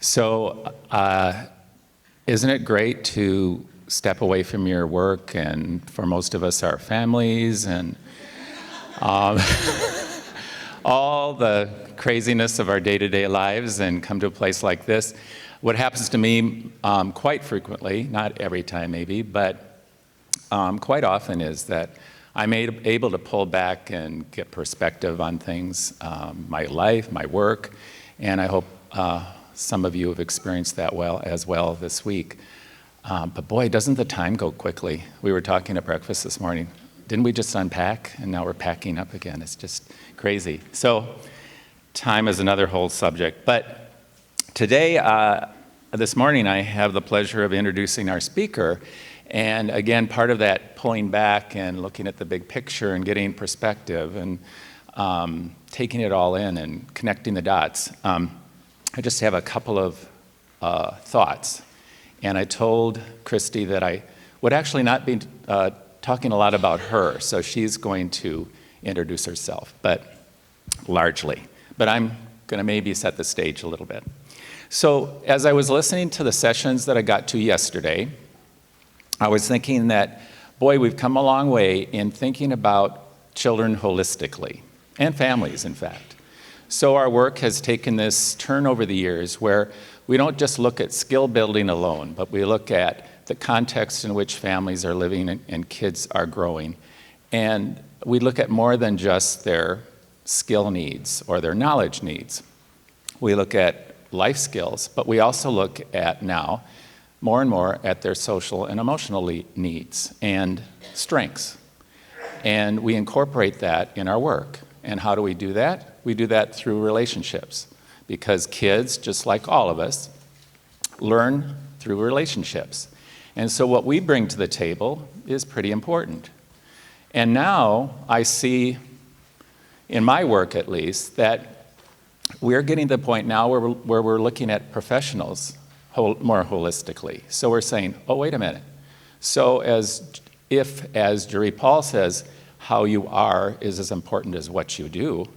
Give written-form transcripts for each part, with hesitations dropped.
So, isn't it great to step away from your work and for most of us, our families and all the craziness of our day-to-day lives and come to a place like this? What happens to me quite frequently, not every time maybe, but quite often is that I'm able to pull back and get perspective on things, my life, my work, and I hope some of you have experienced that as well this week. But boy, doesn't the time go quickly? We were talking at breakfast this morning. Didn't we just unpack? And now we're packing up again. It's just crazy. So time is another whole subject. But today, this morning, I have the pleasure of introducing our speaker. And again, part of that pulling back and looking at the big picture and getting perspective and taking it all in and connecting the dots. I just have a couple of thoughts. And I told Kristie that I would actually not be talking a lot about her, so she's going to introduce herself, but largely. But I'm going to maybe set the stage a little bit. So as I was listening to the sessions that I got to yesterday, I was thinking that, boy, we've come a long way in thinking about children holistically, and families, in fact. So our work has taken this turn over the years where we don't just look at skill building alone, but we look at the context in which families are living and kids are growing. And we look at more than just their skill needs or their knowledge needs. We look at life skills, but we also look at now more and more at their social and emotional needs and strengths. And we incorporate that in our work. And how do we do that? We do that through relationships, because kids, just like all of us, learn through relationships. And so what we bring to the table is pretty important. And now I see, in my work at least, that we're getting to the point now where we're looking at professionals more holistically. So we're saying, oh, wait a minute. So as Jerry Paul says, how you are is as important as what you do,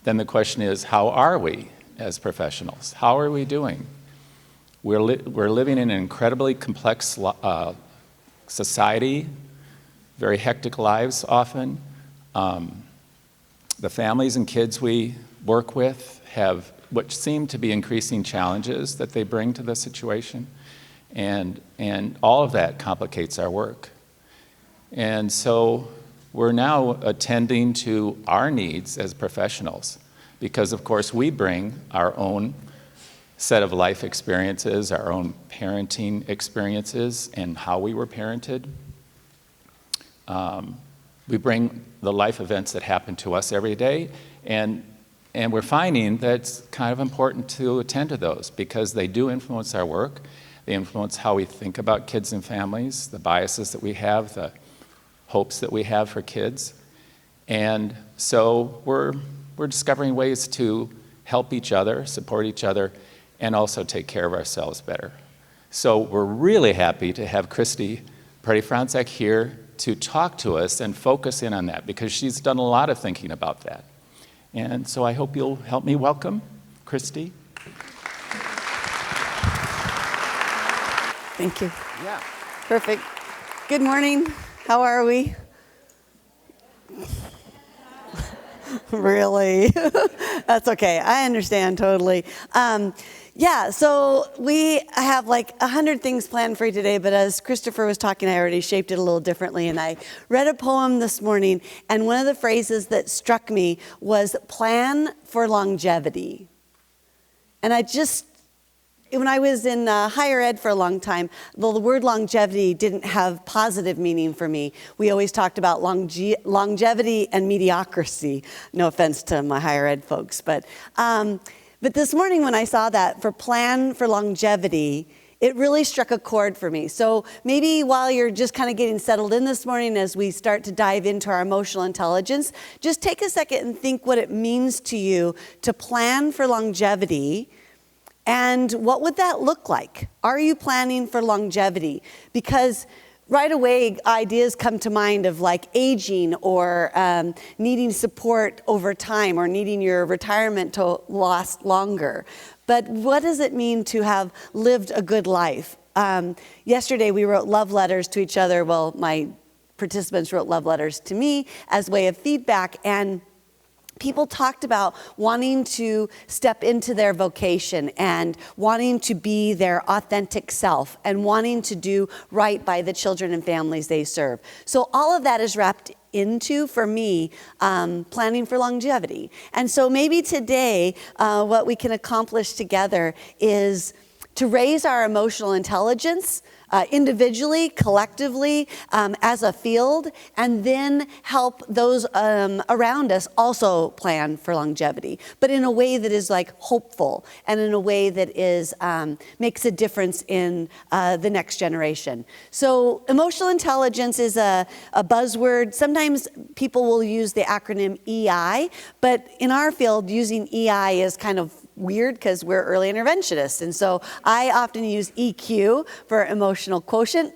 then the question is, how are we as professionals? How are we doing? We're living in an incredibly complex society, very hectic lives often. The families and kids we work with have what seem to be increasing challenges that they bring to the situation. And all of that complicates our work. And so we're now attending to our needs as professionals because, of course, we bring our own set of life experiences, our own parenting experiences and how we were parented. We bring the life events that happen to us every day, and we're finding that it's kind of important to attend to those because they do influence our work. They influence how we think about kids and families, the biases that we have, the hopes that we have for kids. And so we're discovering ways to help each other, support each other, and also take care of ourselves better. So we're really happy to have Kristie Pretti-Frontczak here to talk to us and focus in on that because she's done a lot of thinking about that. And so I hope you'll help me welcome Kristie. Thank you. Yeah. Perfect. Good morning. How are we? Really? That's okay. I understand totally. So we have like 100 things planned for you today, but as Christopher was talking, I already shaped it a little differently, and I read a poem this morning, and one of the phrases that struck me was plan for longevity. And when I was in higher ed for a long time, the word longevity didn't have positive meaning for me. We always talked about longevity and mediocrity. No offense to my higher ed folks, but this morning when I saw that for plan for longevity, it really struck a chord for me. So maybe while you're just kind of getting settled in this morning as we start to dive into our emotional intelligence, just take a second and think what it means to you to plan for longevity. And what would that look like? Are you planning for longevity? Because right away, ideas come to mind of like aging or needing support over time or needing your retirement to last longer. But what does it mean to have lived a good life? Yesterday, we wrote love letters to each other. Well, my participants wrote love letters to me as way of feedback, and people talked about wanting to step into their vocation and wanting to be their authentic self and wanting to do right by the children and families they serve. So all of that is wrapped into, for me, planning for longevity. And so maybe today, what we can accomplish together is to raise our emotional intelligence individually, collectively, as a field, and then help those around us also plan for longevity, but in a way that is like hopeful and in a way that is makes a difference in the next generation. So emotional intelligence is a buzzword. Sometimes people will use the acronym EI, but in our field, using EI is kind of weird because we're early interventionists. And so I often use EQ for emotional quotient.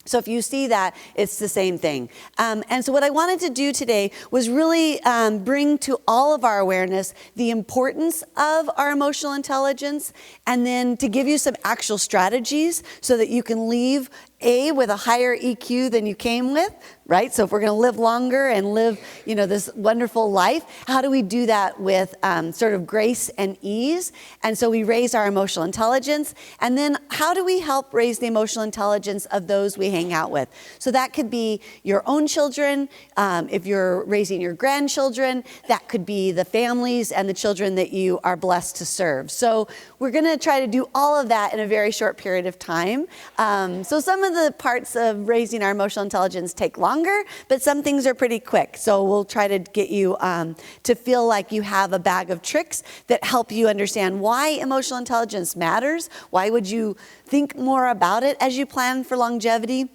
So if you see that, it's the same thing. And so what I wanted to do today was really bring to all of our awareness the importance of our emotional intelligence, and then to give you some actual strategies so that you can leave with a higher EQ than you came with, right? So if we're going to live longer and live, this wonderful life, how do we do that with sort of grace and ease? And so we raise our emotional intelligence. And then how do we help raise the emotional intelligence of those we hang out with? So that could be your own children. If you're raising your grandchildren, that could be the families and the children that you are blessed to serve. So we're going to try to do all of that in a very short period of time. So some of the parts of raising our emotional intelligence take longer, but some things are pretty quick. So we'll try to get you to feel like you have a bag of tricks that help you understand why emotional intelligence matters. Why would you think more about it as you plan for longevity?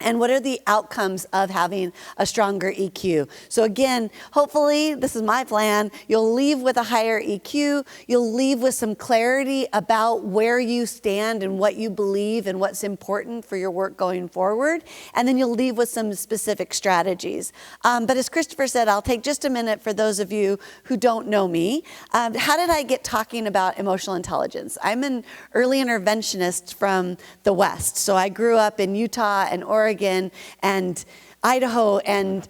And what are the outcomes of having a stronger EQ? So again, hopefully, this is my plan, you'll leave with a higher EQ, you'll leave with some clarity about where you stand and what you believe and what's important for your work going forward, and then you'll leave with some specific strategies. But as Christopher said, I'll take just a minute for those of you who don't know me. How did I get talking about emotional intelligence? I'm an early interventionist from the West. So I grew up in Utah and Oregon and Idaho, and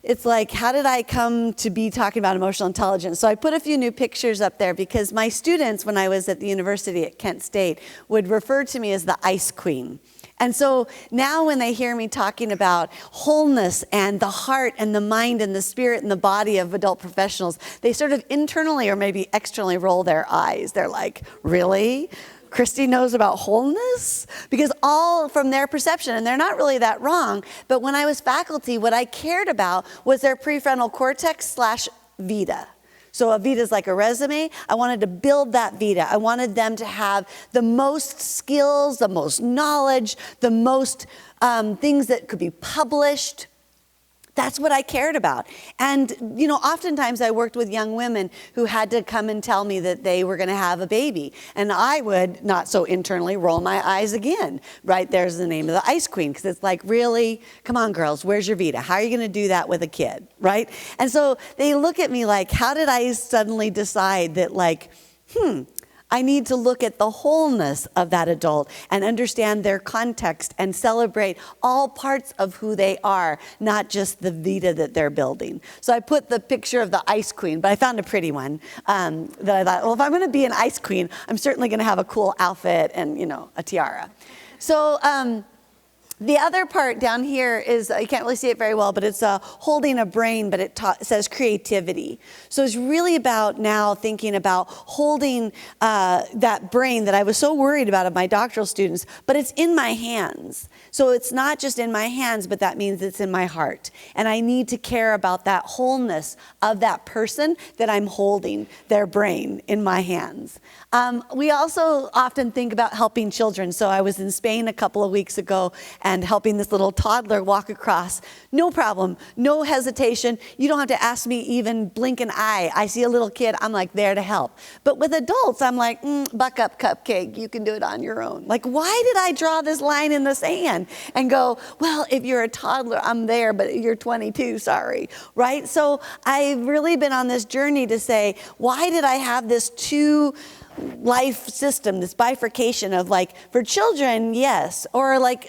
it's like, how did I come to be talking about emotional intelligence? So I put a few new pictures up there because my students, when I was at the university at Kent State, would refer to me as the ice queen. And so now when they hear me talking about wholeness and the heart and the mind and the spirit and the body of adult professionals, they sort of internally or maybe externally roll their eyes. They're like, really? Kristie knows about wholeness? Because all from their perception, and they're not really that wrong, but when I was faculty, what I cared about was their prefrontal cortex / vita. So a vita is like a resume. I wanted to build that vita. I wanted them to have the most skills, the most knowledge, the most things that could be published. That's what I cared about. And, oftentimes I worked with young women who had to come and tell me that they were going to have a baby. And I would, not so internally, roll my eyes again. Right there's the name of the ice queen, because it's like, really? Come on, girls, where's your Vita? How are you going to do that with a kid, right? And so they look at me like, how did I suddenly decide that, I need to look at the wholeness of that adult and understand their context and celebrate all parts of who they are, not just the Vita that they're building. So I put the picture of the ice queen, but I found a pretty one that I thought, well, if I'm going to be an ice queen, I'm certainly going to have a cool outfit and, a tiara. So the other part down here is, you can't really see it very well, but it's holding a brain, but it says creativity. So it's really about now thinking about holding that brain that I was so worried about of my doctoral students, but it's in my hands. So it's not just in my hands, but that means it's in my heart. And I need to care about that wholeness of that person that I'm holding, their brain in my hands. We also often think about helping children. So I was in Spain a couple of weeks ago, and helping this little toddler walk across. No problem, no hesitation. You don't have to ask me even blink an eye. I see a little kid, I'm like there to help. But with adults, I'm like, buck up, cupcake, you can do it on your own. Like, why did I draw this line in the sand and go, well, if you're a toddler, I'm there, but you're 22, sorry, right? So I've really been on this journey to say, why did I have this two life system, this bifurcation of like, for children, yes, or like,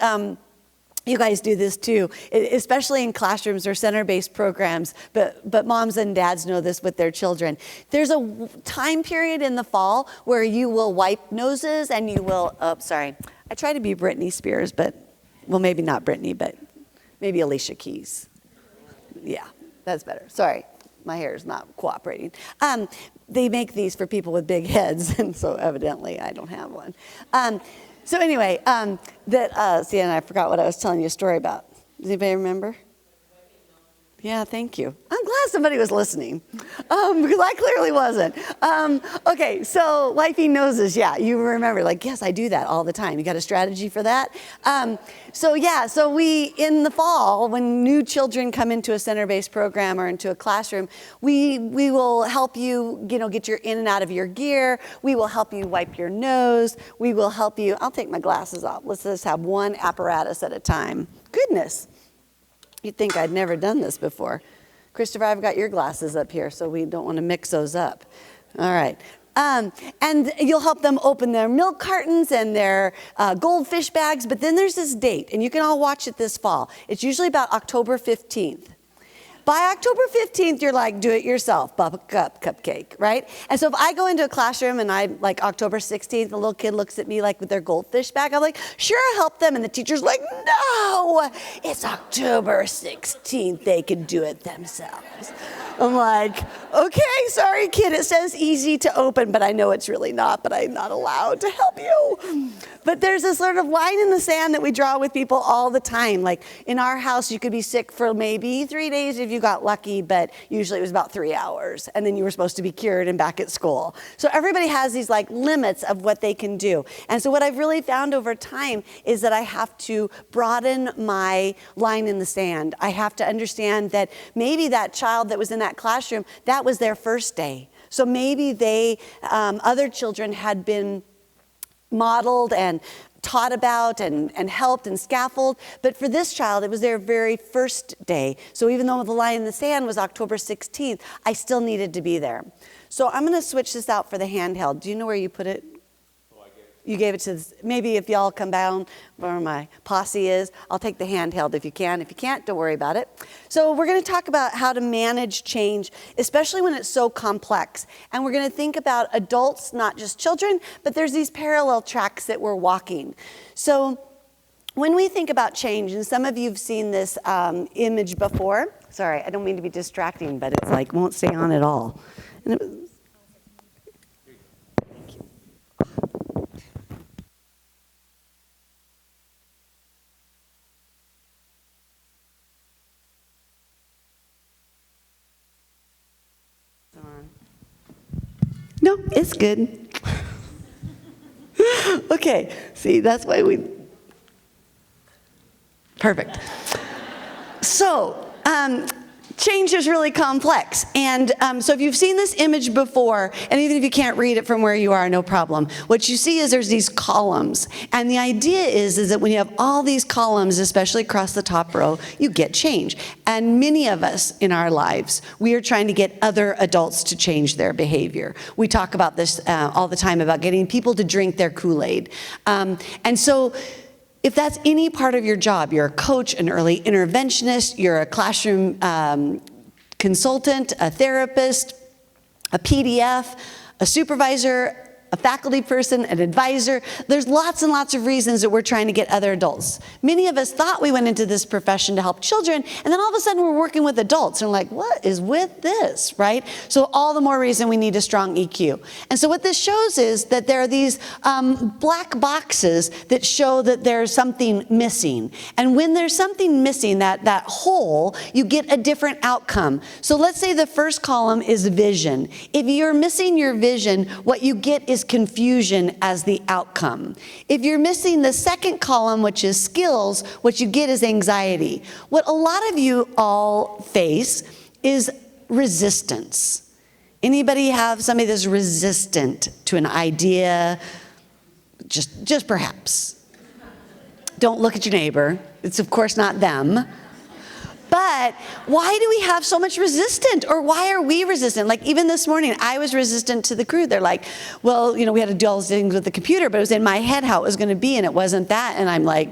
you guys do this too, especially in classrooms or center-based programs, but moms and dads know this with their children. There's a time period in the fall where you will wipe noses and you will, I try to be Britney Spears, but, well, maybe not Britney, but maybe Alicia Keys. Yeah, that's better. Sorry, my hair is not cooperating. They make these for people with big heads, and so evidently I don't have one. So anyway, and I forgot what I was telling you a story about. Does anybody remember? Yeah, thank you. I'm glad somebody was listening, because I clearly wasn't. Okay, so wiping noses, yeah, you remember, like, yes, I do that all the time. You got a strategy for that? So we, in the fall, when new children come into a center-based program or into a classroom, we will help you, get your in and out of your gear. We will help you wipe your nose. We will help you, I'll take my glasses off. Let's just have one apparatus at a time. Goodness. You'd think I'd never done this before. Christopher, I've got your glasses up here, so we don't want to mix those up. All right. And you'll help them open their milk cartons and their goldfish bags, but then there's this date, and you can all watch it this fall. It's usually about October 15th. By October 15th, you're like, do it yourself, buck up, cupcake, right? And so if I go into a classroom and I'm like October 16th, the little kid looks at me like with their goldfish bag, I'm like, sure, I'll help them. And the teacher's like, no, it's October 16th, they can do it themselves. I'm like, okay, sorry, kid, it says easy to open, but I know it's really not, but I'm not allowed to help you. But there's a sort of line in the sand that we draw with people all the time. Like in our house, you could be sick for maybe 3 days if you got lucky, but usually it was about 3 hours. And then you were supposed to be cured and back at school. So everybody has these like limits of what they can do. And so what I've really found over time is that I have to broaden my line in the sand. I have to understand that maybe that child that was in that classroom, that was their first day. So maybe they, other children had been modeled and taught about and helped and scaffolded. But for this child, it was their very first day. So even though the line in the sand was October 16th, I still needed to be there. So I'm going to switch this out for the handheld. Do you know where you put it? You gave it to this. Maybe if y'all come down where my posse is, I'll take the handheld if you can. If you can't, don't worry about it. So we're going to talk about how to manage change, especially when it's so complex. And we're going to think about adults, not just children, but there's these parallel tracks that we're walking. So when we think about change, and some of you have seen this image before. Sorry, I don't mean to be distracting, but it's like won't stay on at all. And it was, no, it's good. Okay, see, that's why we... Perfect. So, change is really complex. And so if you've seen this image before, and even if you can't read it from where you are, no problem. What you see is there's these columns. And the idea is that when you have all these columns, especially across the top row, you get change. And many of us in our lives, we are trying to get other adults to change their behavior. We talk about this all the time, about getting people to drink their Kool-Aid. And so if that's any part of your job, you're a coach, an early interventionist, you're a classroom consultant, a therapist, a PDF, a supervisor, a faculty person, an advisor. There's lots and lots of reasons that we're trying to get other adults. Many of us thought we went into this profession to help children, and then all of a sudden we're working with adults, and we're like, what is with this, right? So all the more reason we need a strong EQ. And so what this shows is that there are these black boxes that show that there's something missing. And when there's something missing, that hole, you get a different outcome. So let's say the first column is vision. If you're missing your vision, what you get is is confusion as the outcome. If you're missing the second column, which is skills, what you get is anxiety. What a lot of you all face is resistance. Anybody have somebody that's resistant to an idea? Just perhaps. Don't look at your neighbor. It's of course not them. But why do we have so much resistance? Or why are we resistant? Like even this morning, I was resistant to the crew. They're like, well, we had to do all these things with the computer, but it was in my head how it was going to be, and it wasn't that. And I'm like,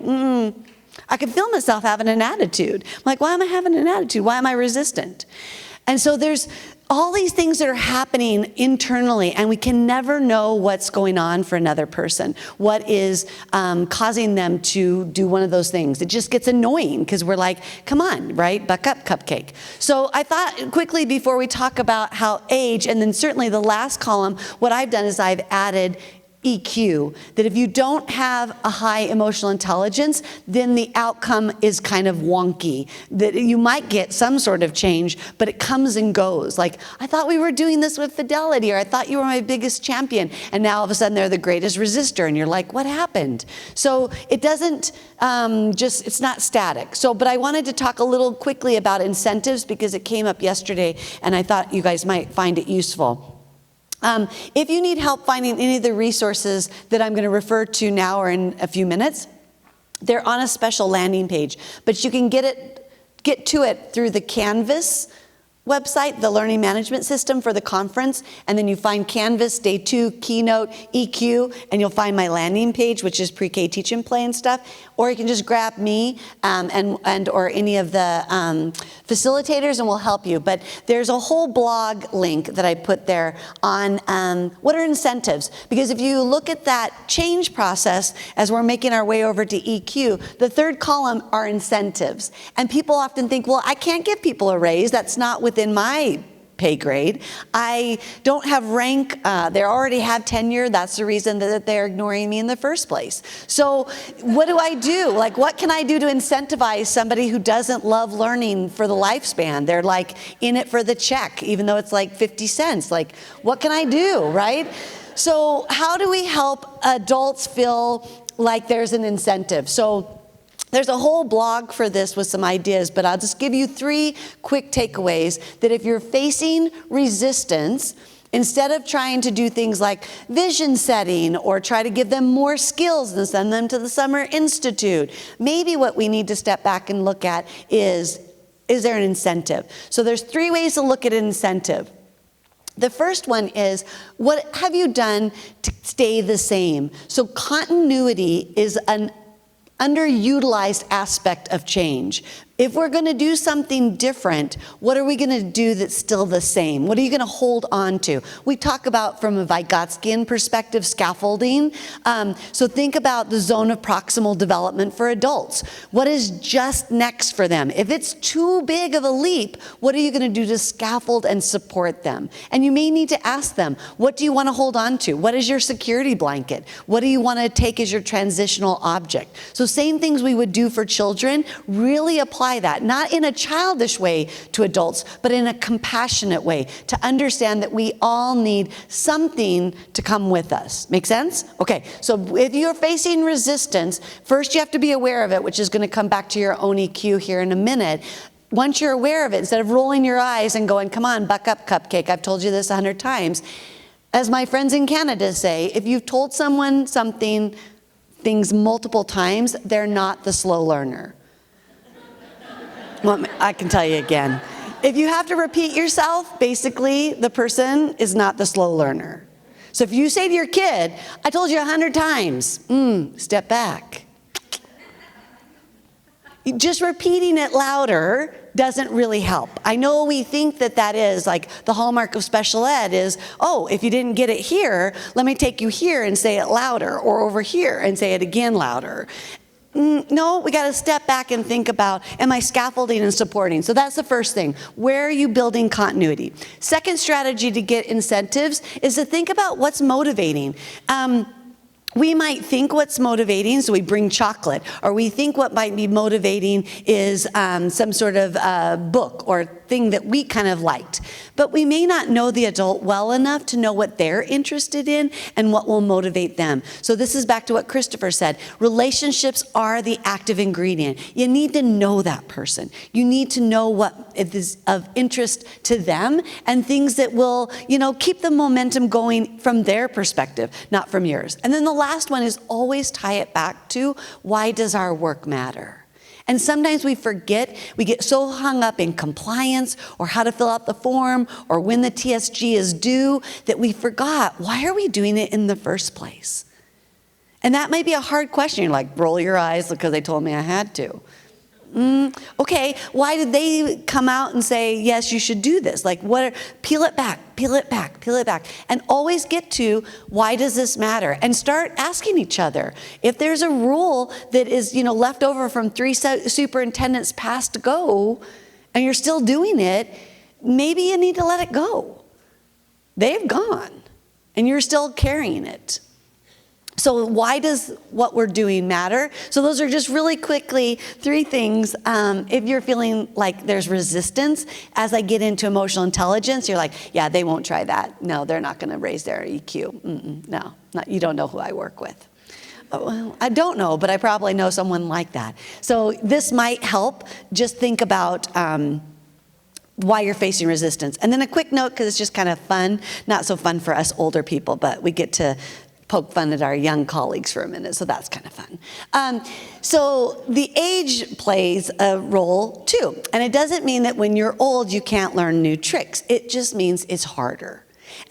I could feel myself having an attitude. I'm like, why am I having an attitude? Why am I resistant? And so there's all these things that are happening internally, and we can never know what's going on for another person. What is causing them to do one of those things? It just gets annoying because we're like, come on, right? Buck up, cupcake. So I thought quickly before we talk about how age, and then certainly the last column, what I've done is I've added EQ, that if you don't have a high emotional intelligence, then the outcome is kind of wonky. That you might get some sort of change, but it comes and goes. Like, I thought we were doing this with fidelity, or I thought you were my biggest champion, and now all of a sudden they're the greatest resistor, and you're like, what happened? So it doesn't it's not static. So, but I wanted to talk a little quickly about incentives because it came up yesterday, and I thought you guys might find it useful. If you need help finding any of the resources that I'm going to refer to now or in a few minutes, they're on a special landing page, but you can get to it through the Canvas website, the learning management system for the conference, and then you find Canvas, Day 2, Keynote, EQ, and you'll find my landing page, which is pre-K teach and play and stuff. Or you can just grab me and or any of the facilitators, and we'll help you. But there's a whole blog link that I put there on what are incentives. Because if you look at that change process as we're making our way over to EQ, the third column are incentives. And people often think, well, I can't give people a raise. That's not within my pay grade. I don't have rank. They already have tenure. That's the reason that they're ignoring me in the first place. So what do I do? Like, what can I do to incentivize somebody who doesn't love learning for the lifespan? They're like in it for the check, even though it's like 50 cents. Like, what can I do, right? So how do we help adults feel like there's an incentive? So there's a whole blog for this with some ideas, but I'll just give you 3 quick takeaways that if you're facing resistance, instead of trying to do things like vision setting or try to give them more skills and send them to the Summer Institute, maybe what we need to step back and look at is there an incentive? So there's 3 ways to look at an incentive. The first one is, what have you done to stay the same? So continuity is an underutilized aspect of change. If we're going to do something different, what are we going to do that's still the same? What are you going to hold on to? We talk about, from a Vygotskian perspective, scaffolding. So think about the zone of proximal development for adults. What is just next for them? If it's too big of a leap, what are you going to do to scaffold and support them? And you may need to ask them, what do you want to hold on to? What is your security blanket? What do you want to take as your transitional object? So same things we would do for children, really apply that, not in a childish way to adults, but in a compassionate way, to understand that we all need something to come with us. Make sense? Okay, so if you're facing resistance, first you have to be aware of it, which is going to come back to your own EQ here in a minute. Once you're aware of it, instead of rolling your eyes and going, come on, buck up, cupcake, I've told you this 100 times. As my friends in Canada say, if you've told someone things multiple times, they're not the slow learner. Well, I can tell you again. If you have to repeat yourself, basically the person is not the slow learner. So if you say to your kid, I told you 100 times, step back. Just repeating it louder doesn't really help. I know we think that is like the hallmark of special ed is, oh, if you didn't get it here, let me take you here and say it louder, or over here and say it again louder. No, we got to step back and think about, am I scaffolding and supporting? So that's the first thing. Where are you building continuity? Second strategy to get incentives is to think about what's motivating. We might think what's motivating, so we bring chocolate, or we think what might be motivating is some sort of book or thing that we kind of liked. But we may not know the adult well enough to know what they're interested in and what will motivate them. So this is back to what Christopher said. Relationships are the active ingredient. You need to know that person. You need to know what is of interest to them and things that will, keep the momentum going from their perspective, not from yours. And then the last one is always tie it back to, why does our work matter? And sometimes we forget, we get so hung up in compliance or how to fill out the form or when the TSG is due that we forgot, why are we doing it in the first place? And that might be a hard question. You're like, roll your eyes because they told me I had to. Okay, why did they come out and say, yes, you should do this? Like, peel it back, peel it back, peel it back. And always get to, why does this matter? And start asking each other. If there's a rule that is, left over from 3 superintendents past go, and you're still doing it, maybe you need to let it go. They've gone, and you're still carrying it. So why does what we're doing matter? So those are just really quickly 3 things. If you're feeling like there's resistance, as I get into emotional intelligence, you're like, yeah, they won't try that. No, they're not going to raise their EQ. No, you don't know who I work with. Well, I don't know, but I probably know someone like that. So this might help. Just think about why you're facing resistance. And then a quick note, because it's just kind of fun. Not so fun for us older people, but we get to poke fun at our young colleagues for a minute, so that's kind of fun. So the age plays a role too, and it doesn't mean that when you're old you can't learn new tricks. It just means it's harder.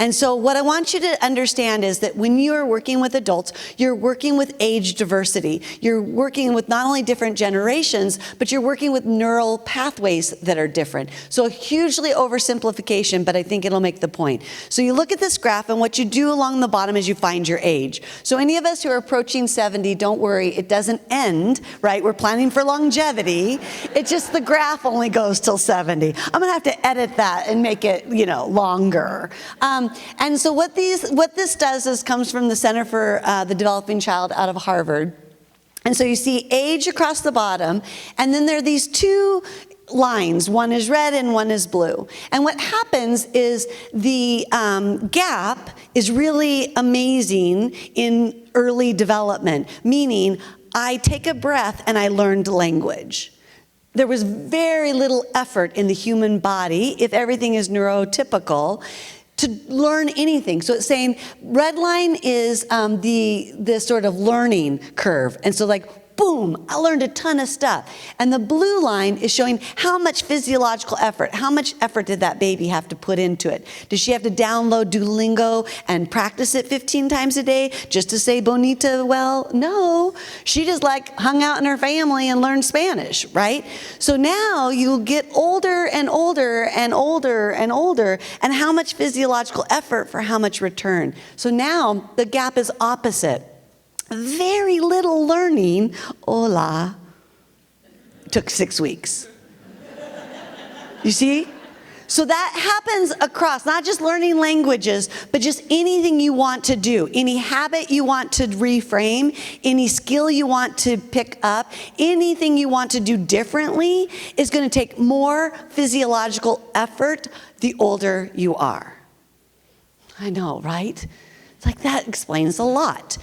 And so what I want you to understand is that when you're working with adults, you're working with age diversity. You're working with not only different generations, but you're working with neural pathways that are different. So hugely oversimplification, but I think it'll make the point. So you look at this graph, and what you do along the bottom is you find your age. So any of us who are approaching 70, don't worry, it doesn't end, right? We're planning for longevity. It's just the graph only goes till 70. I'm gonna have to edit that and make it, longer. And so what this does is comes from the Center for the Developing Child out of Harvard. And so you see age across the bottom, and then there are these 2 lines. One is red and one is blue. And what happens is the gap is really amazing in early development, meaning I take a breath and I learned language. There was very little effort in the human body, if everything is neurotypical, to learn anything. So it's saying red line is the sort of learning curve. And so like, boom, I learned a ton of stuff. And the blue line is showing how much physiological effort, how much effort did that baby have to put into it? Does she have to download Duolingo and practice it 15 times a day just to say bonita well? No, she just hung out in her family and learned Spanish, right? So now you get older and older and older and older, and how much physiological effort for how much return. So now the gap is opposite. Very little learning, hola, took 6 weeks. You see? So that happens across, not just learning languages, but just anything you want to do, any habit you want to reframe, any skill you want to pick up, anything you want to do differently is going to take more physiological effort the older you are. I know, right? It's like that explains a lot.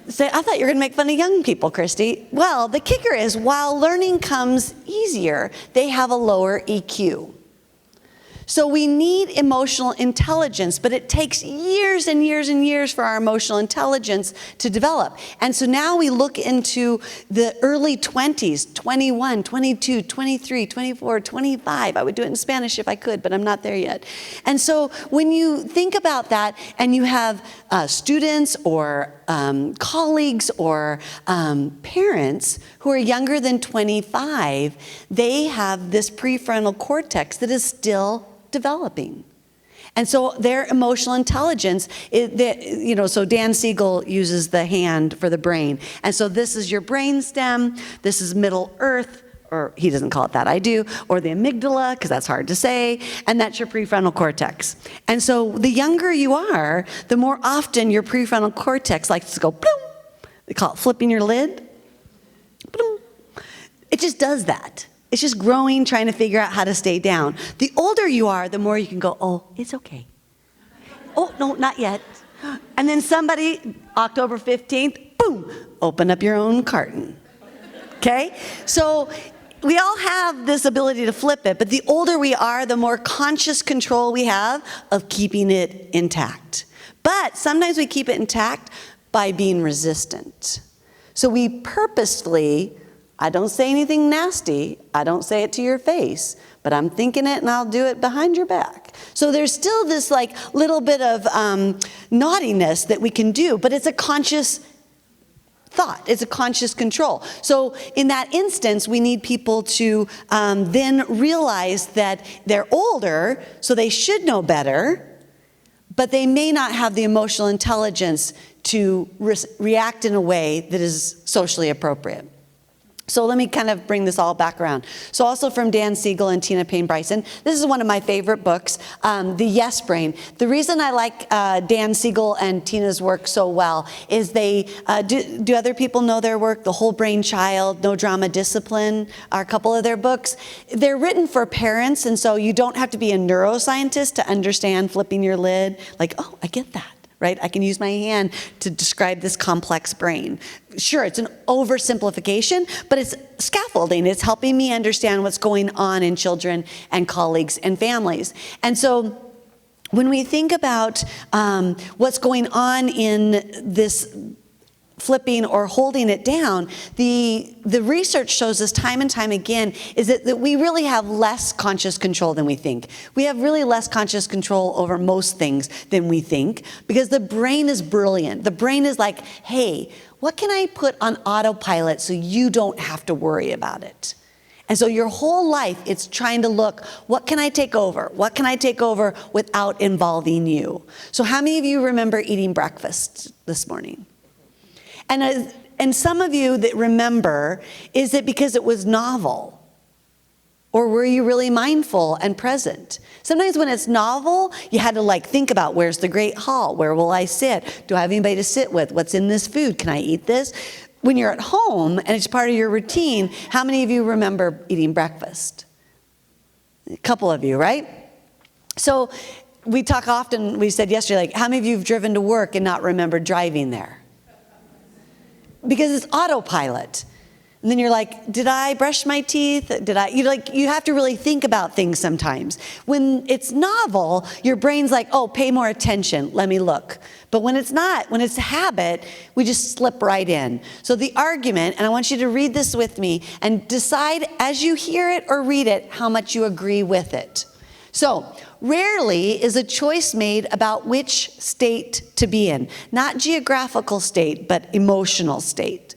Say, I thought you were going to make fun of young people, Kristie. Well, the kicker is, while learning comes easier, they have a lower EQ. So we need emotional intelligence, but it takes years and years and years for our emotional intelligence to develop. And so now we look into the early 20s, 21, 22, 23, 24, 25. I would do it in Spanish if I could, but I'm not there yet. And so when you think about that and you have students or colleagues or parents who are younger than 25, they have this prefrontal cortex that is still developing. And so their emotional intelligence, so Dan Siegel uses the hand for the brain. And so this is your brain stem, this is Middle Earth, or he doesn't call it that, I do, or the amygdala, because that's hard to say, and that's your prefrontal cortex. And so the younger you are, the more often your prefrontal cortex likes to go, bloom. They call it flipping your lid. Bloom. It just does that. It's just growing, trying to figure out how to stay down. The older you are, the more you can go, oh, it's okay. Oh, no, not yet. And then somebody, October 15th, boom, open up your own carton. Okay? So we all have this ability to flip it, but the older we are, the more conscious control we have of keeping it intact. But sometimes we keep it intact by being resistant. So we purposefully, I don't say anything nasty, I don't say it to your face, but I'm thinking it and I'll do it behind your back. So there's still this like little bit of naughtiness that we can do, but it's a conscious thought. It's a conscious control. So in that instance, we need people to then realize that they're older, so they should know better, but they may not have the emotional intelligence to react in a way that is socially appropriate. So let me kind of bring this all back around. So also from Dan Siegel and Tina Payne Bryson, this is one of my favorite books, The Yes Brain. The reason I like Dan Siegel and Tina's work so well is they, do other people know their work? The Whole Brain Child, No Drama Discipline are a couple of their books. They're written for parents, and so you don't have to be a neuroscientist to understand flipping your lid. Like, oh, I get that. Right? I can use my hand to describe this complex brain. Sure, it's an oversimplification, but it's scaffolding. It's helping me understand what's going on in children and colleagues and families. And so when we think about what's going on in this flipping or holding it down, the research shows us time and time again is that we really have less conscious control than we think. We have really less conscious control over most things than we think because the brain is brilliant. The brain is like, hey, what can I put on autopilot so you don't have to worry about it? And so your whole life, it's trying to look, what can I take over? What can I take over without involving you? So how many of you remember eating breakfast this morning? And some of you that remember, is it because it was novel? Or were you really mindful and present? Sometimes when it's novel, you had to like think about where's the great hall? Where will I sit? Do I have anybody to sit with? What's in this food? Can I eat this? When you're at home and it's part of your routine, how many of you remember eating breakfast? A couple of you, right? So we talk often, we said yesterday, like how many of you have driven to work and not remembered driving there? Because it's autopilot. And then you're like, did I brush my teeth? You have to really think about things sometimes. When it's novel, your brain's like, oh, pay more attention, let me look. But when it's not, when it's a habit, we just slip right in. So the argument, and I want you to read this with me and decide as you hear it or read it, how much you agree with it. So, rarely is a choice made about which state to be in. Not geographical state, but emotional state.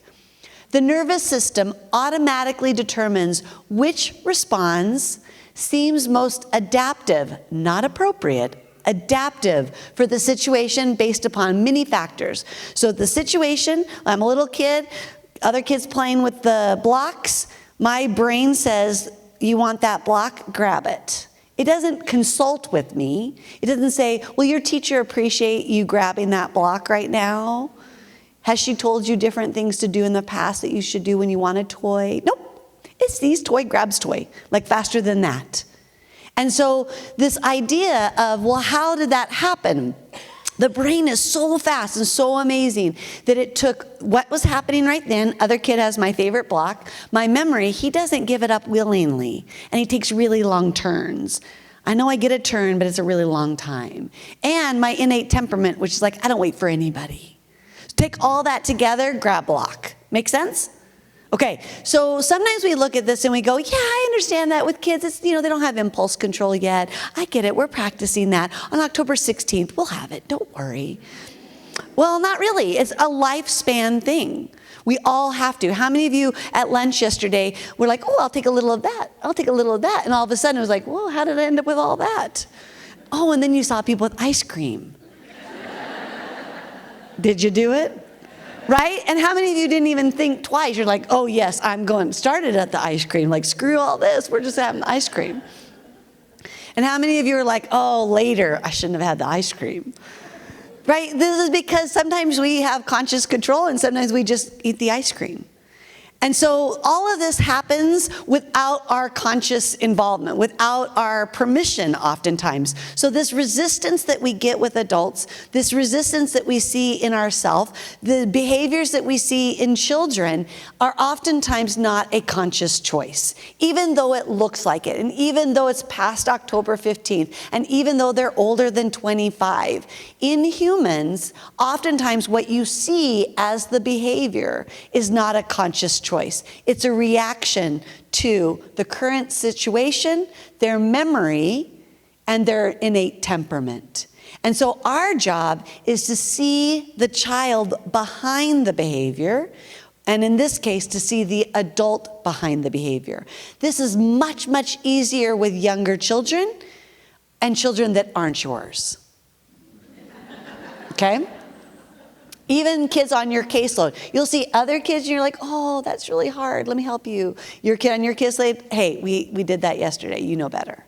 The nervous system automatically determines which response seems most adaptive, not appropriate, adaptive for the situation based upon many factors. So the situation, I'm a little kid, other kids playing with the blocks, my brain says, you want that block? Grab it. It doesn't consult with me. It doesn't say, will your teacher appreciate you grabbing that block right now? Has she told you different things to do in the past that you should do when you want a toy? Nope. It's these toy grabs toy, like faster than that. And so this idea of, well, how did that happen? The brain is so fast and so amazing that it took what was happening right then. Other kid has my favorite block. My memory, he doesn't give it up willingly. And he takes really long turns. I know I get a turn, but it's a really long time. And my innate temperament, which is like, I don't wait for anybody. So take all that together, grab block. Make sense? Okay, so sometimes we look at this and we go, yeah, I understand that with kids. It's, they don't have impulse control yet. I get it. We're practicing that. On October 16th, we'll have it. Don't worry. Well, not really. It's a lifespan thing. We all have to. How many of you at lunch yesterday were like, oh, I'll take a little of that. I'll take a little of that. And all of a sudden it was like, whoa, how did I end up with all that? Oh, and then you saw people with ice cream. Did you do it? Right? And how many of you didn't even think twice? You're like, oh yes, I'm going. Started at the ice cream. Like, screw all this. We're just having ice cream. And how many of you are like, oh, later, I shouldn't have had the ice cream. Right? This is because sometimes we have conscious control and sometimes we just eat the ice cream. And so all of this happens without our conscious involvement, without our permission oftentimes. So this resistance that we get with adults, this resistance that we see in ourselves, the behaviors that we see in children are oftentimes not a conscious choice, even though it looks like it, and even though it's past October 15th, and even though they're older than 25. In humans, oftentimes what you see as the behavior is not a conscious choice. It's a reaction to the current situation, their memory, and their innate temperament. And so our job is to see the child behind the behavior, and in this case, to see the adult behind the behavior. This is much, much easier with younger children and children that aren't yours. Okay? Even kids on your caseload. You'll see other kids and you're like, oh, that's really hard. Let me help you. Your kid on your caseload, hey, we did that yesterday. You know better.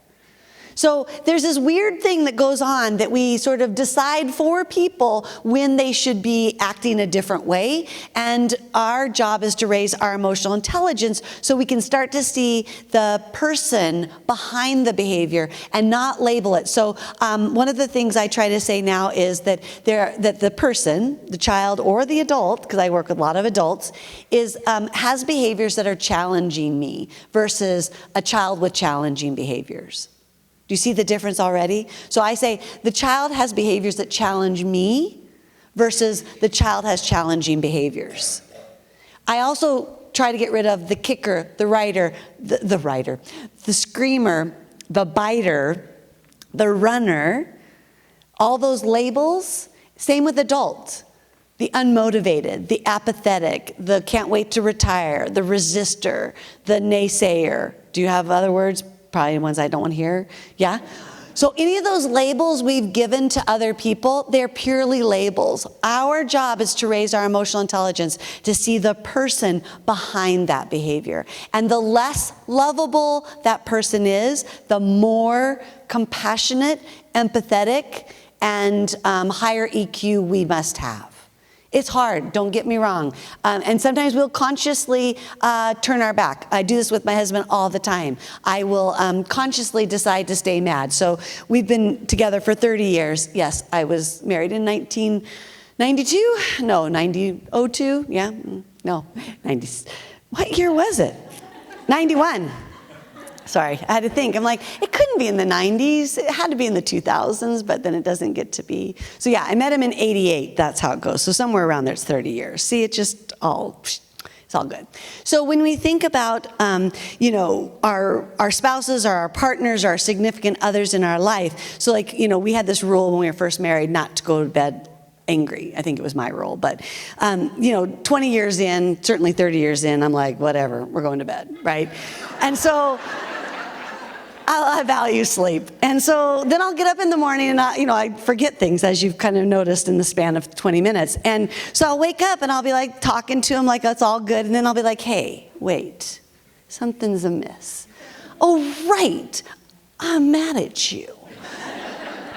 So there's this weird thing that goes on that we sort of decide for people when they should be acting a different way. And our job is to raise our emotional intelligence so we can start to see the person behind the behavior and not label it. So one of the things I try to say now is that the person, the child or the adult, because I work with a lot of adults, has behaviors that are challenging me versus a child with challenging behaviors. Do you see the difference already? So I say the child has behaviors that challenge me versus the child has challenging behaviors. I also try to get rid of the kicker, the writer, the screamer, the biter, the runner, all those labels. Same with adults. The unmotivated, the apathetic, the can't wait to retire, the resistor, the naysayer. Do you have other words? Probably ones I don't want to hear. Yeah? So any of those labels we've given to other people, they're purely labels. Our job is to raise our emotional intelligence to see the person behind that behavior. And the less lovable that person is, the more compassionate, empathetic, and higher EQ we must have. It's hard, don't get me wrong. And sometimes we'll consciously turn our back. I do this with my husband all the time. I will consciously decide to stay mad. So we've been together for 30 years. Yes, I was married in 1992? No, 1902? Yeah? No, 90. What year was it? 91. Sorry, I had to think. I'm like, it couldn't be in the 90s. It had to be in the 2000s, but then it doesn't get to be. So yeah, I met him in 88. That's how it goes. So somewhere around there, it's 30 years. See, it's all good. So when we think about, our spouses or our partners or our significant others in our life, so like, we had this rule when we were first married not to go to bed angry. I think it was my rule. But, 20 years in, certainly 30 years in, I'm like, whatever, we're going to bed, right? And so I value sleep. And so then I'll get up in the morning and I forget things, as you've kind of noticed in the span of 20 minutes. And so I'll wake up and I'll be like talking to him like that's all good. And then I'll be like, hey, wait, something's amiss. Oh, right, I'm mad at you.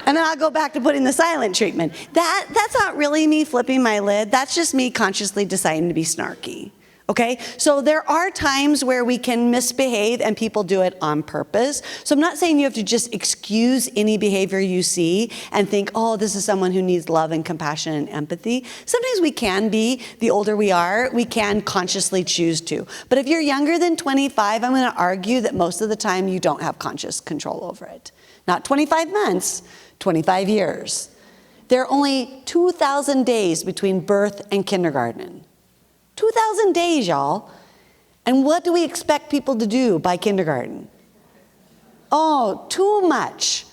And then I'll go back to putting the silent treatment. That's not really me flipping my lid. That's just me consciously deciding to be snarky. Okay? So there are times where we can misbehave and people do it on purpose. So I'm not saying you have to just excuse any behavior you see and think, oh, this is someone who needs love and compassion and empathy. Sometimes we can be, the older we are, we can consciously choose to. But if you're younger than 25, I'm going to argue that most of the time you don't have conscious control over it. Not 25 months, 25 years. There are only 2,000 days between birth and kindergarten. 2,000 days, y'all. And what do we expect people to do by kindergarten? Oh, too much.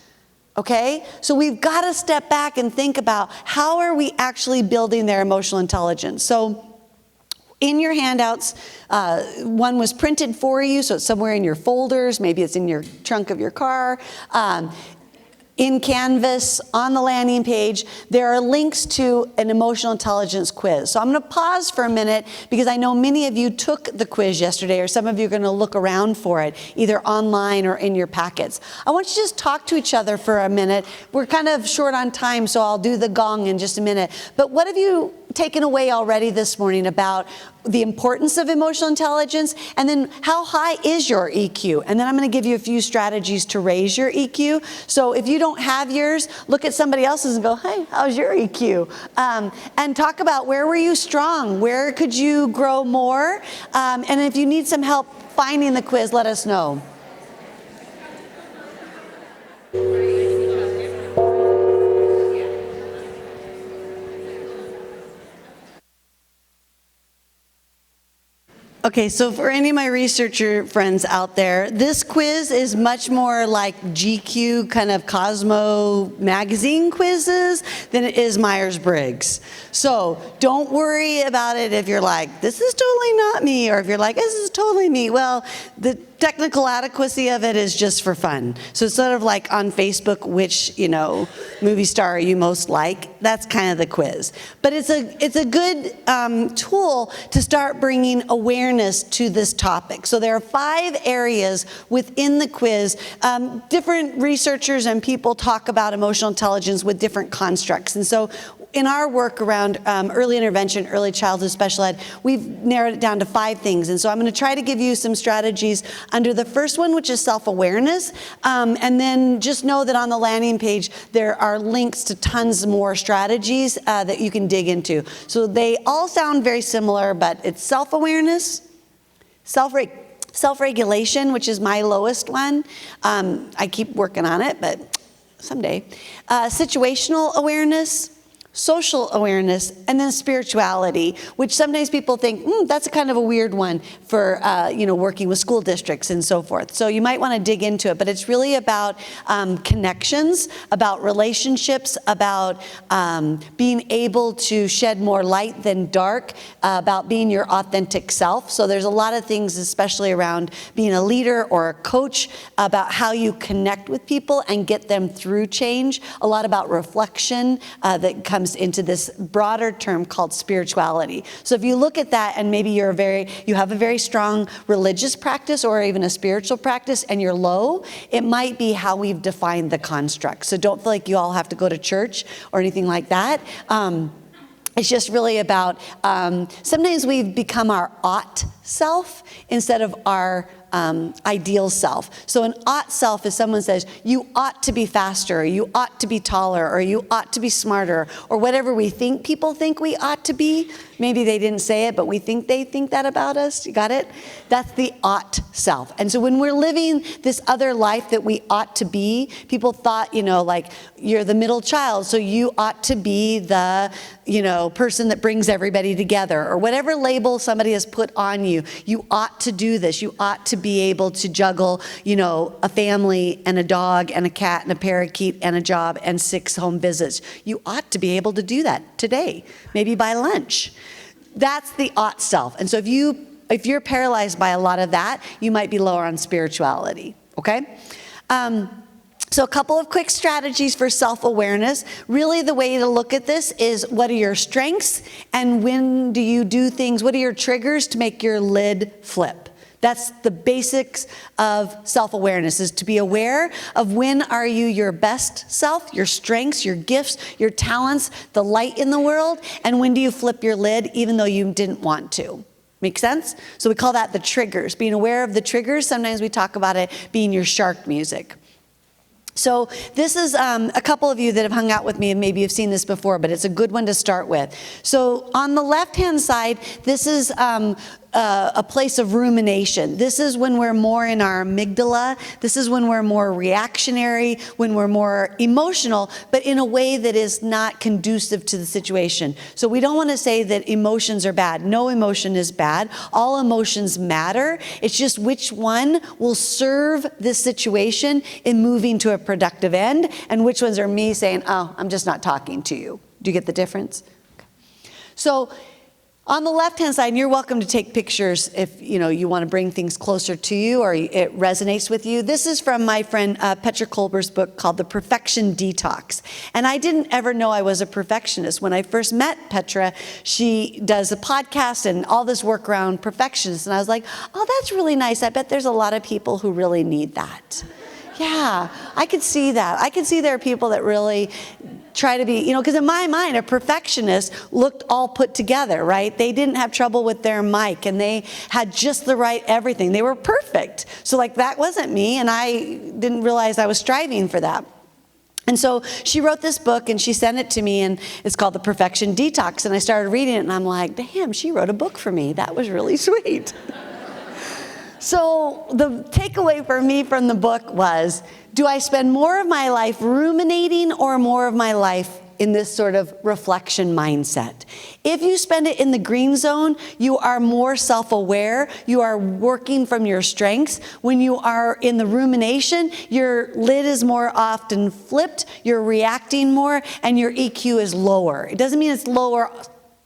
Okay? So we've got to step back and think about how are we actually building their emotional intelligence. So in your handouts, one was printed for you, so it's somewhere in your folders. Maybe it's in your trunk of your car. In Canvas, on the landing page, there are links to an emotional intelligence quiz. So I'm going to pause for a minute because I know many of you took the quiz yesterday, or some of you are going to look around for it, either online or in your packets. I want you to just talk to each other for a minute. We're kind of short on time, so I'll do the gong in just a minute. But what have you taken away already this morning about the importance of emotional intelligence, and then how high is your EQ? And then I'm going to give you a few strategies to raise your EQ. So if you don't have yours, look at somebody else's and go, hey, how's your EQ? And talk about where were you strong? Where could you grow more? And if you need some help finding the quiz, let us know. Okay, so for any of my researcher friends out there, this quiz is much more like GQ kind of Cosmo magazine quizzes than it is Myers-Briggs. So don't worry about it if you're like, this is totally not me, or if you're like, this is totally me. Well, the technical adequacy of it is just for fun. So it's sort of like on Facebook, which, movie star you most like. That's kind of the quiz. But it's a good tool to start bringing awareness to this topic. So there are 5 areas within the quiz. Different researchers and people talk about emotional intelligence with different constructs. And so in our work around early intervention, early childhood special ed, we've narrowed it down to 5 things. And so I'm going to try to give you some strategies under the first one, which is self-awareness. And then just know that on the landing page, there are links to tons more strategies that you can dig into. So they all sound very similar, but it's self-awareness, self-regulation, which is my lowest one. I keep working on it, but someday. Situational awareness, social awareness, and then spirituality, which sometimes people think, that's a kind of a weird one for, working with school districts and so forth. So you might want to dig into it, but it's really about connections, about relationships, about being able to shed more light than dark, about being your authentic self. So there's a lot of things, especially around being a leader or a coach, about how you connect with people and get them through change. A lot about reflection that comes into this broader term called spirituality. So if you look at that and maybe you have a very strong religious practice or even a spiritual practice and you're low, it might be how we've defined the construct. So don't feel like you all have to go to church or anything like that. It's just really about, sometimes we've become our ought self instead of our ideal self. So an ought self is someone says, you ought to be faster, or you ought to be taller, or you ought to be smarter, or whatever we think people think we ought to be. Maybe they didn't say it, but we think they think that about us. You got it? That's the ought self. And so when we're living this other life that we ought to be, people thought, like you're the middle child, so you ought to be the, person that brings everybody together, or whatever label somebody has put on you. You ought to do this. You ought to be able to juggle, a family and a dog and a cat and a parakeet and a job and 6 home visits. You ought to be able to do that today, maybe by lunch. That's the ought self. And so if you're paralyzed by a lot of that, you might be lower on spirituality, okay? So a couple of quick strategies for self-awareness. Really the way to look at this is, what are your strengths and when do you do things? What are your triggers to make your lid flip? That's the basics of self-awareness, is to be aware of when are you your best self, your strengths, your gifts, your talents, the light in the world, and when do you flip your lid even though you didn't want to. Make sense? So we call that the triggers. Being aware of the triggers, sometimes we talk about it being your shark music. So this is a couple of you that have hung out with me and maybe you've seen this before, but it's a good one to start with. So on the left-hand side, this is a place of rumination. This is when we're more in our amygdala. This is when we're more reactionary, when we're more emotional, but in a way that is not conducive to the situation. So we don't want to say that emotions are bad. No emotion is bad. All emotions matter. It's just which one will serve this situation in moving to a productive end, and which ones are me saying, oh, I'm just not talking to you. Do you get the difference? Okay. So on the left-hand side, and you're welcome to take pictures if you want to bring things closer to you or it resonates with you. This is from my friend Petra Kolber's book called The Perfection Detox. And I didn't ever know I was a perfectionist. When I first met Petra, she does a podcast and all this work around perfectionists. And I was like, oh, that's really nice. I bet there's a lot of people who really need that. Yeah, I could see that. I could see there are people that really try to be, because in my mind, a perfectionist looked all put together, right? They didn't have trouble with their mic, and they had just the right everything. They were perfect. So like that wasn't me, and I didn't realize I was striving for that. And so she wrote this book, and she sent it to me, and it's called The Perfection Detox. And I started reading it, and I'm like, damn, she wrote a book for me. That was really sweet. So the takeaway for me from the book was, do I spend more of my life ruminating or more of my life in this sort of reflection mindset? If you spend it in the green zone, you are more self-aware. You are working from your strengths. When you are in the rumination, your lid is more often flipped, you're reacting more, and your EQ is lower. It doesn't mean it's lower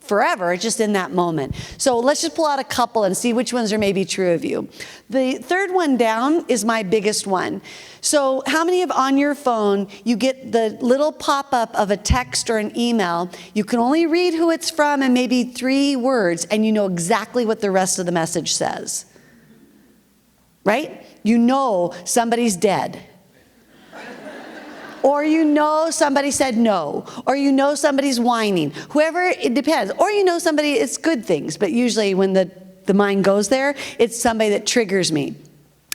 forever, it's just in that moment. So let's just pull out a couple and see which ones are maybe true of you. The third one down is my biggest one. So how many of on your phone, you get the little pop-up of a text or an email, you can only read who it's from and maybe 3 words, and you know exactly what the rest of the message says, right? You know somebody's dead. Or you know somebody said no, or you know somebody's whining, whoever, it depends. Or you know somebody, it's good things, but usually when the mind goes there, it's somebody that triggers me.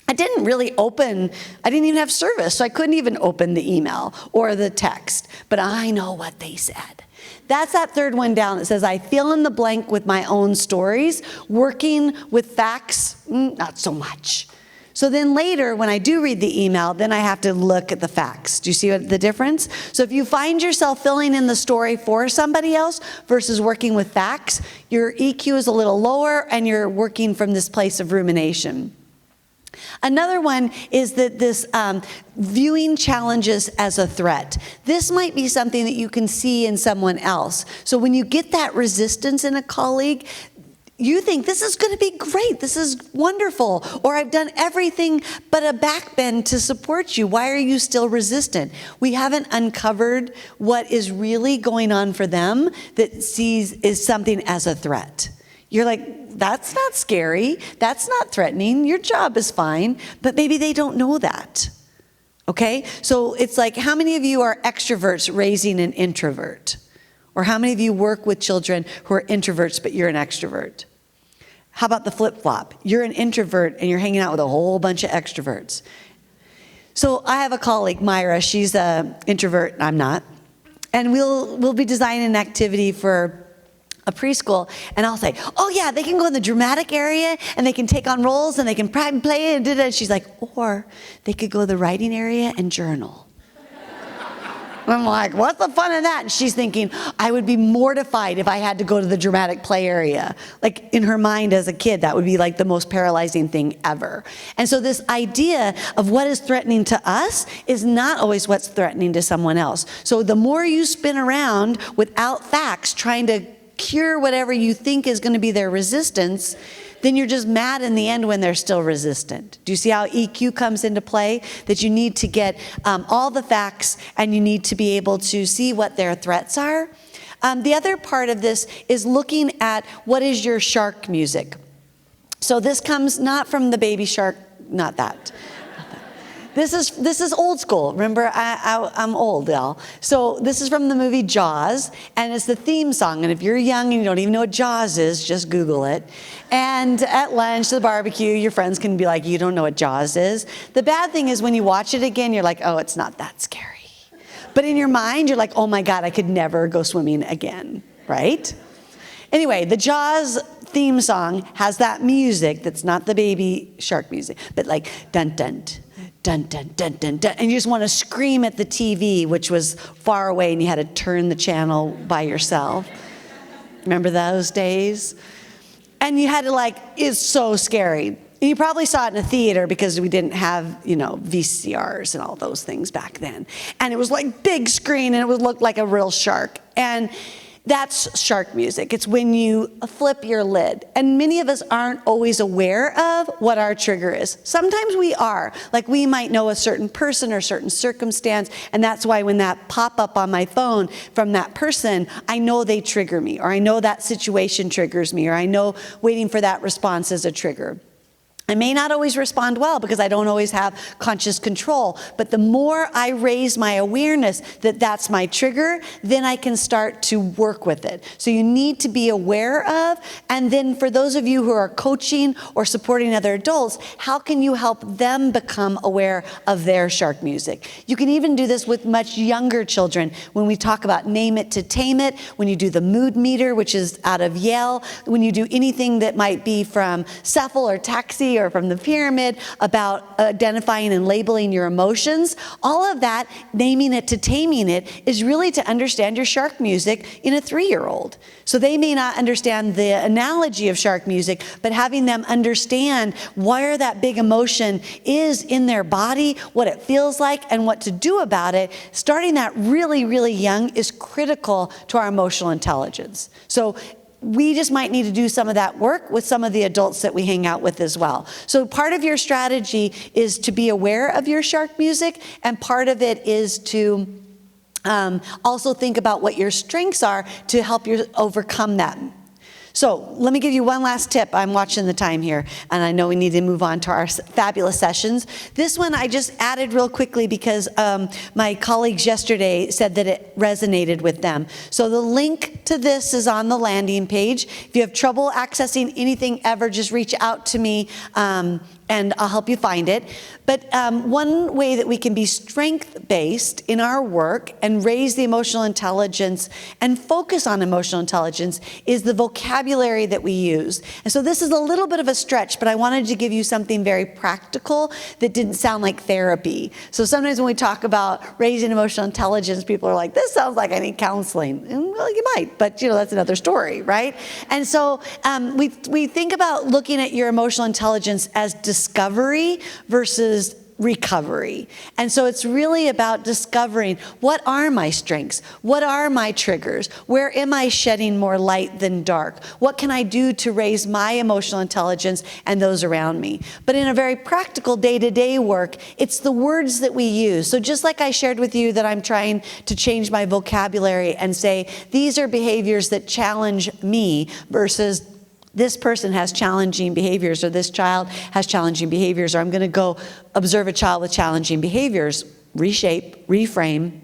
I didn't even have service, so I couldn't even open the email or the text, but I know what they said. That's that third one down that says, I fill in the blank with my own stories, working with facts, not so much. So then later, when I do read the email, then I have to look at the facts. Do you see the difference? So if you find yourself filling in the story for somebody else versus working with facts, your EQ is a little lower and you're working from this place of rumination. Another one is that this viewing challenges as a threat. This might be something that you can see in someone else. So when you get that resistance in a colleague, you think, this is going to be great, this is wonderful, or I've done everything but a backbend to support you. Why are you still resistant? We haven't uncovered what is really going on for them that is something as a threat. You're like, that's not scary, that's not threatening, your job is fine, but maybe they don't know that. Okay? So it's like, how many of you are extroverts raising an introvert? Or how many of you work with children who are introverts, but you're an extrovert? How about the flip-flop? You're an introvert and you're hanging out with a whole bunch of extroverts. So I have a colleague, Myra, she's an introvert, I'm not. And we'll be designing an activity for a preschool, and I'll say, oh yeah, they can go in the dramatic area, and they can take on roles, and they can play, and she's like, or they could go to the writing area and journal. I'm like, what's the fun in that? And she's thinking, I would be mortified if I had to go to the dramatic play area. Like in her mind as a kid, that would be like the most paralyzing thing ever. And so this idea of what is threatening to us is not always what's threatening to someone else. So the more you spin around without facts, trying to cure whatever you think is going to be their resistance, then you're just mad in the end when they're still resistant. Do you see how EQ comes into play? That you need to get all the facts, and you need to be able to see what their threats are. The other part of this is looking at what is your shark music. So this comes not from the Baby Shark, not that. This is old school. Remember, I'm old, y'all. So this is from the movie Jaws, and it's the theme song. And if you're young and you don't even know what Jaws is, just Google it. And at lunch, the barbecue, your friends can be like, you don't know what Jaws is. The bad thing is when you watch it again, you're like, oh, it's not that scary. But in your mind, you're like, oh my God, I could never go swimming again, right? Anyway, the Jaws theme song has that music that's not the Baby Shark music, but like dun dun dun dun dun dun dun, and you just want to scream at the TV, which was far away, and you had to turn the channel by yourself. Remember those days? And you had to it's so scary. And you probably saw it in a theater because we didn't have, VCRs and all those things back then. And it was like big screen, and it would look like a real shark. And that's shark music. It's when you flip your lid. And many of us aren't always aware of what our trigger is. Sometimes we are. Like we might know a certain person or certain circumstance, and that's why when that pop up on my phone from that person, I know they trigger me, or I know that situation triggers me, or I know waiting for that response is a trigger. I may not always respond well because I don't always have conscious control, but the more I raise my awareness that that's my trigger, then I can start to work with it. So you need to be aware of, and then for those of you who are coaching or supporting other adults, how can you help them become aware of their shark music? You can even do this with much younger children when we talk about name it to tame it, when you do the mood meter, which is out of Yale, when you do anything that might be from Cephal or Taxi or from the pyramid about identifying and labeling your emotions. All of that, naming it to taming it, is really to understand your shark music in a 3-year-old. So they may not understand the analogy of shark music, but having them understand where that big emotion is in their body, what it feels like, and what to do about it, starting that really, really young is critical to our emotional intelligence. So we just might need to do some of that work with some of the adults that we hang out with as well. So part of your strategy is to be aware of your shark music, and part of it is to also think about what your strengths are to help you overcome that. So let me give you one last tip. I'm watching the time here, and I know we need to move on to our fabulous sessions. This one I just added real quickly because my colleagues yesterday said that it resonated with them. So the link to this is on the landing page. If you have trouble accessing anything ever, just reach out to me and I'll help you find it. But one way that we can be strength-based in our work and raise the emotional intelligence and focus on emotional intelligence is the vocabulary that we use. And so this is a little bit of a stretch, but I wanted to give you something very practical that didn't sound like therapy. So sometimes when we talk about raising emotional intelligence, people are like, this sounds like I need counseling. And well, you might, but that's another story, right? And so we think about looking at your emotional intelligence as discovery versus recovery. And so it's really about discovering, what are my strengths? What are my triggers? Where am I shedding more light than dark? What can I do to raise my emotional intelligence and those around me? But in a very practical day-to-day work, it's the words that we use. So just like I shared with you that I'm trying to change my vocabulary and say, these are behaviors that challenge me versus this person has challenging behaviors, or this child has challenging behaviors, or I'm going to go observe a child with challenging behaviors, reshape, reframe,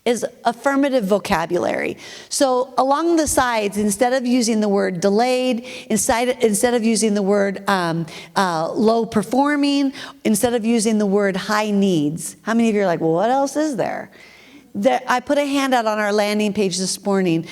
is affirmative vocabulary. So along the sides, instead of using the word delayed, instead of using the word low performing, instead of using the word high needs, how many of you are like, well, what else is there? I put a handout on our landing page this morning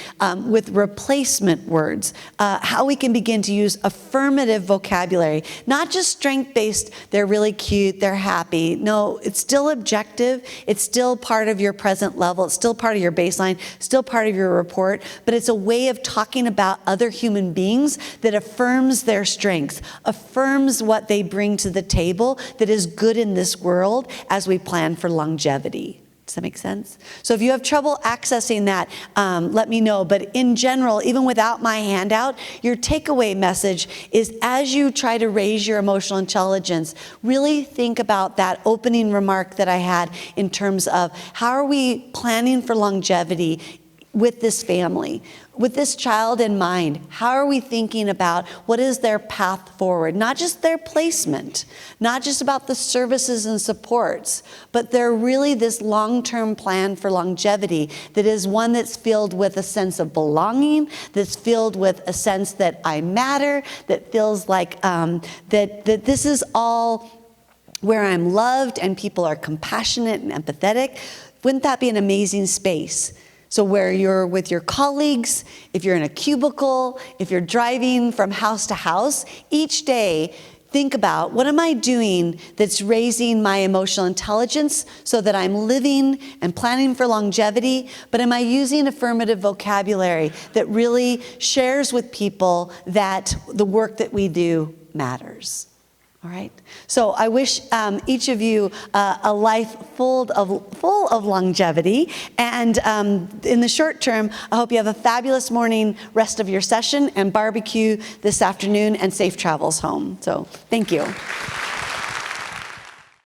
with replacement words, how we can begin to use affirmative vocabulary, not just strength-based, they're really cute, they're happy. No, it's still objective, it's still part of your present level, it's still part of your baseline, still part of your report, but it's a way of talking about other human beings that affirms their strengths, affirms what they bring to the table that is good in this world as we plan for longevity. Does that make sense? So if you have trouble accessing that, let me know. But in general, even without my handout, your takeaway message is, as you try to raise your emotional intelligence, really think about that opening remark that I had in terms of how are we planning for longevity with this family, with this child in mind. How are we thinking about what is their path forward? Not just their placement, not just about the services and supports, but they're really this long-term plan for longevity that is one that's filled with a sense of belonging, that's filled with a sense that I matter, that feels like that this is all where I'm loved and people are compassionate and empathetic. Wouldn't that be an amazing space? So where you're with your colleagues, if you're in a cubicle, if you're driving from house to house, each day, think about, what am I doing that's raising my emotional intelligence so that I'm living and planning for longevity, but am I using affirmative vocabulary that really shares with people that the work that we do matters? All right. So I wish each of you a life full of longevity. And in the short term, I hope you have a fabulous morning, rest of your session, and barbecue this afternoon, and safe travels home. So thank you.